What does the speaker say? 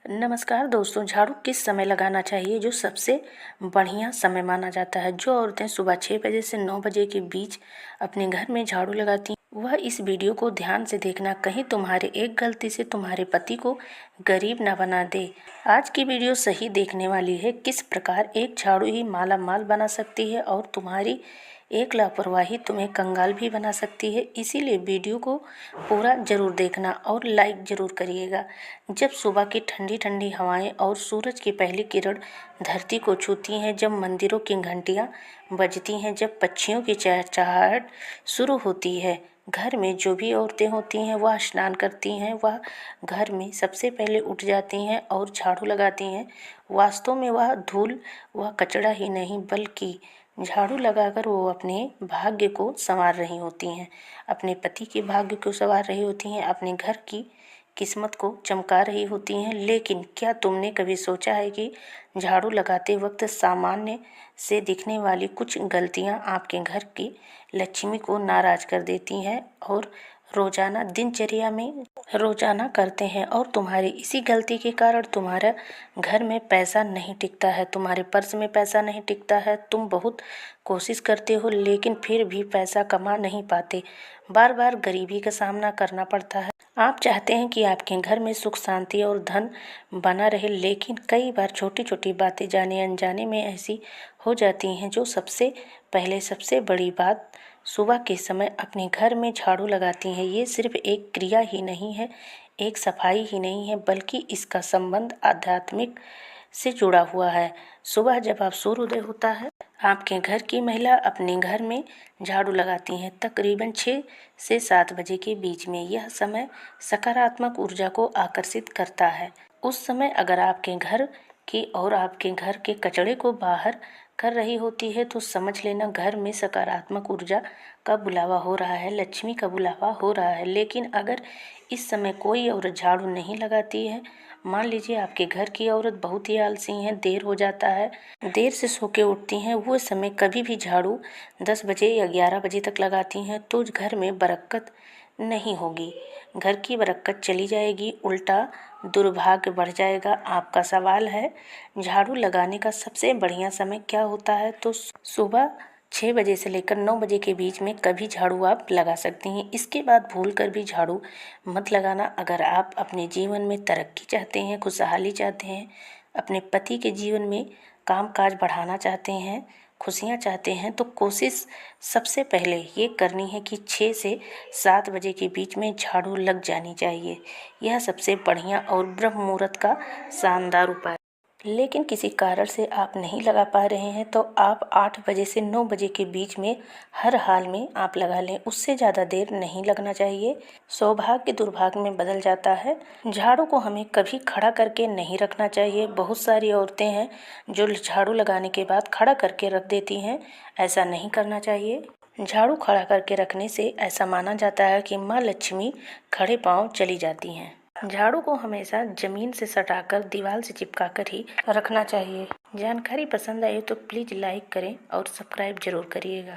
नमस्कार दोस्तों, झाड़ू किस समय लगाना चाहिए जो सबसे बढ़िया समय माना जाता है। जो औरतें सुबह 6 बजे से 9 बजे के बीच अपने घर में झाड़ू लगाती हैं वह इस वीडियो को ध्यान से देखना, कहीं तुम्हारे एक गलती से तुम्हारे पति को गरीब ना बना दे। आज की वीडियो सही देखने वाली है। किस प्रकार एक झाड़ू ही माला माल बना सकती है और तुम्हारी एक लापरवाही तुम्हें कंगाल भी बना सकती है। इसीलिए वीडियो को पूरा जरूर देखना और लाइक जरूर करिएगा। जब सुबह की ठंडी ठंडी हवाएं और सूरज की पहली किरण धरती को छूती हैं, जब मंदिरों की घंटियां बजती हैं, जब पक्षियों की चहचहाहट शुरू होती है, घर में जो भी औरतें होती हैं वह स्नान करती हैं, वह घर में सबसे पहले उठ जाती हैं और झाड़ू लगाती हैं। वास्तव में वह धूल वह कचरा ही नहीं बल्कि झाड़ू लगाकर वो अपने भाग्य को संवार रही होती हैं, अपने पति के भाग्य को संवार रही होती हैं, अपने घर की किस्मत को चमका रही होती हैं। लेकिन क्या तुमने कभी सोचा है कि झाड़ू लगाते वक्त सामान्य से दिखने वाली कुछ गलतियां आपके घर की लक्ष्मी को नाराज कर देती हैं और रोजाना दिनचर्या में रोजाना करते हैं, और तुम्हारी इसी गलती के कारण तुम्हारा घर में पैसा नहीं टिकता है, तुम्हारे पर्स में पैसा नहीं टिकता है। तुम बहुत कोशिश करते हो लेकिन फिर भी पैसा कमा नहीं पाते, बार बार गरीबी का सामना करना पड़ता है। आप चाहते हैं कि आपके घर में सुख शांति और धन बना रहे, लेकिन कई बार छोटी छोटी बातें जाने अनजाने में ऐसी हो जाती हैं। जो सबसे पहले सबसे बड़ी बात, सुबह के समय अपने घर में झाड़ू लगाती हैं। ये सिर्फ एक क्रिया ही नहीं है, एक सफाई ही नहीं है, बल्कि इसका संबंध आध्यात्मिक से जुड़ा हुआ है। सुबह जब आप सूर्योदय होता है, आपके घर की महिला अपने घर में झाड़ू लगाती हैं तकरीबन 6 से 7 बजे के बीच में। यह समय सकारात्मक ऊर्जा को आकर्षित करता है। उस समय अगर आपके घर की और आपके घर के कचरे को बाहर कर रही होती है तो समझ लेना घर में सकारात्मक ऊर्जा का बुलावा हो रहा है, लक्ष्मी का बुलावा हो रहा है। लेकिन अगर इस समय कोई औरत झाड़ू नहीं लगाती है, मान लीजिए आपके घर की औरत बहुत ही आलसी है, देर हो जाता है, देर से सो के उठती हैं, वो समय कभी भी झाड़ू 10 बजे या 11 बजे तक लगाती हैं तो घर में बरकत नहीं होगी, घर की बरकत चली जाएगी, उल्टा दुर्भाग्य बढ़ जाएगा। आपका सवाल है झाड़ू लगाने का सबसे बढ़िया समय क्या होता है, तो सुबह 6 बजे से लेकर 9 बजे के बीच में कभी झाड़ू आप लगा सकती हैं। इसके बाद भूल कर भी झाड़ू मत लगाना। अगर आप अपने जीवन में तरक्की चाहते हैं, खुशहाली चाहते हैं, अपने पति के जीवन में कामकाज बढ़ाना चाहते हैं, खुशियाँ चाहते हैं, तो कोशिश सबसे पहले ये करनी है कि 6 से 7 बजे के बीच में झाड़ू लग जानी चाहिए। यह सबसे बढ़िया और ब्रह्म मुहूर्त का शानदार उपाय। लेकिन किसी कारण से आप नहीं लगा पा रहे हैं तो आप 8 बजे से 9 बजे के बीच में हर हाल में आप लगा लें, उससे ज़्यादा देर नहीं लगना चाहिए। सौभाग्य दुर्भाग्य में बदल जाता है। झाड़ू को हमें कभी खड़ा करके नहीं रखना चाहिए। बहुत सारी औरतें हैं जो झाड़ू लगाने के बाद खड़ा करके रख देती हैं, ऐसा नहीं करना चाहिए। झाड़ू खड़ा करके रखने से ऐसा माना जाता है कि माँ लक्ष्मी खड़े पांव चली जाती हैं। झाड़ू को हमेशा जमीन से सटाकर दीवार से चिपकाकर ही रखना चाहिए। जानकारी पसंद आई तो प्लीज़ लाइक करें और सब्सक्राइब जरूर करिएगा।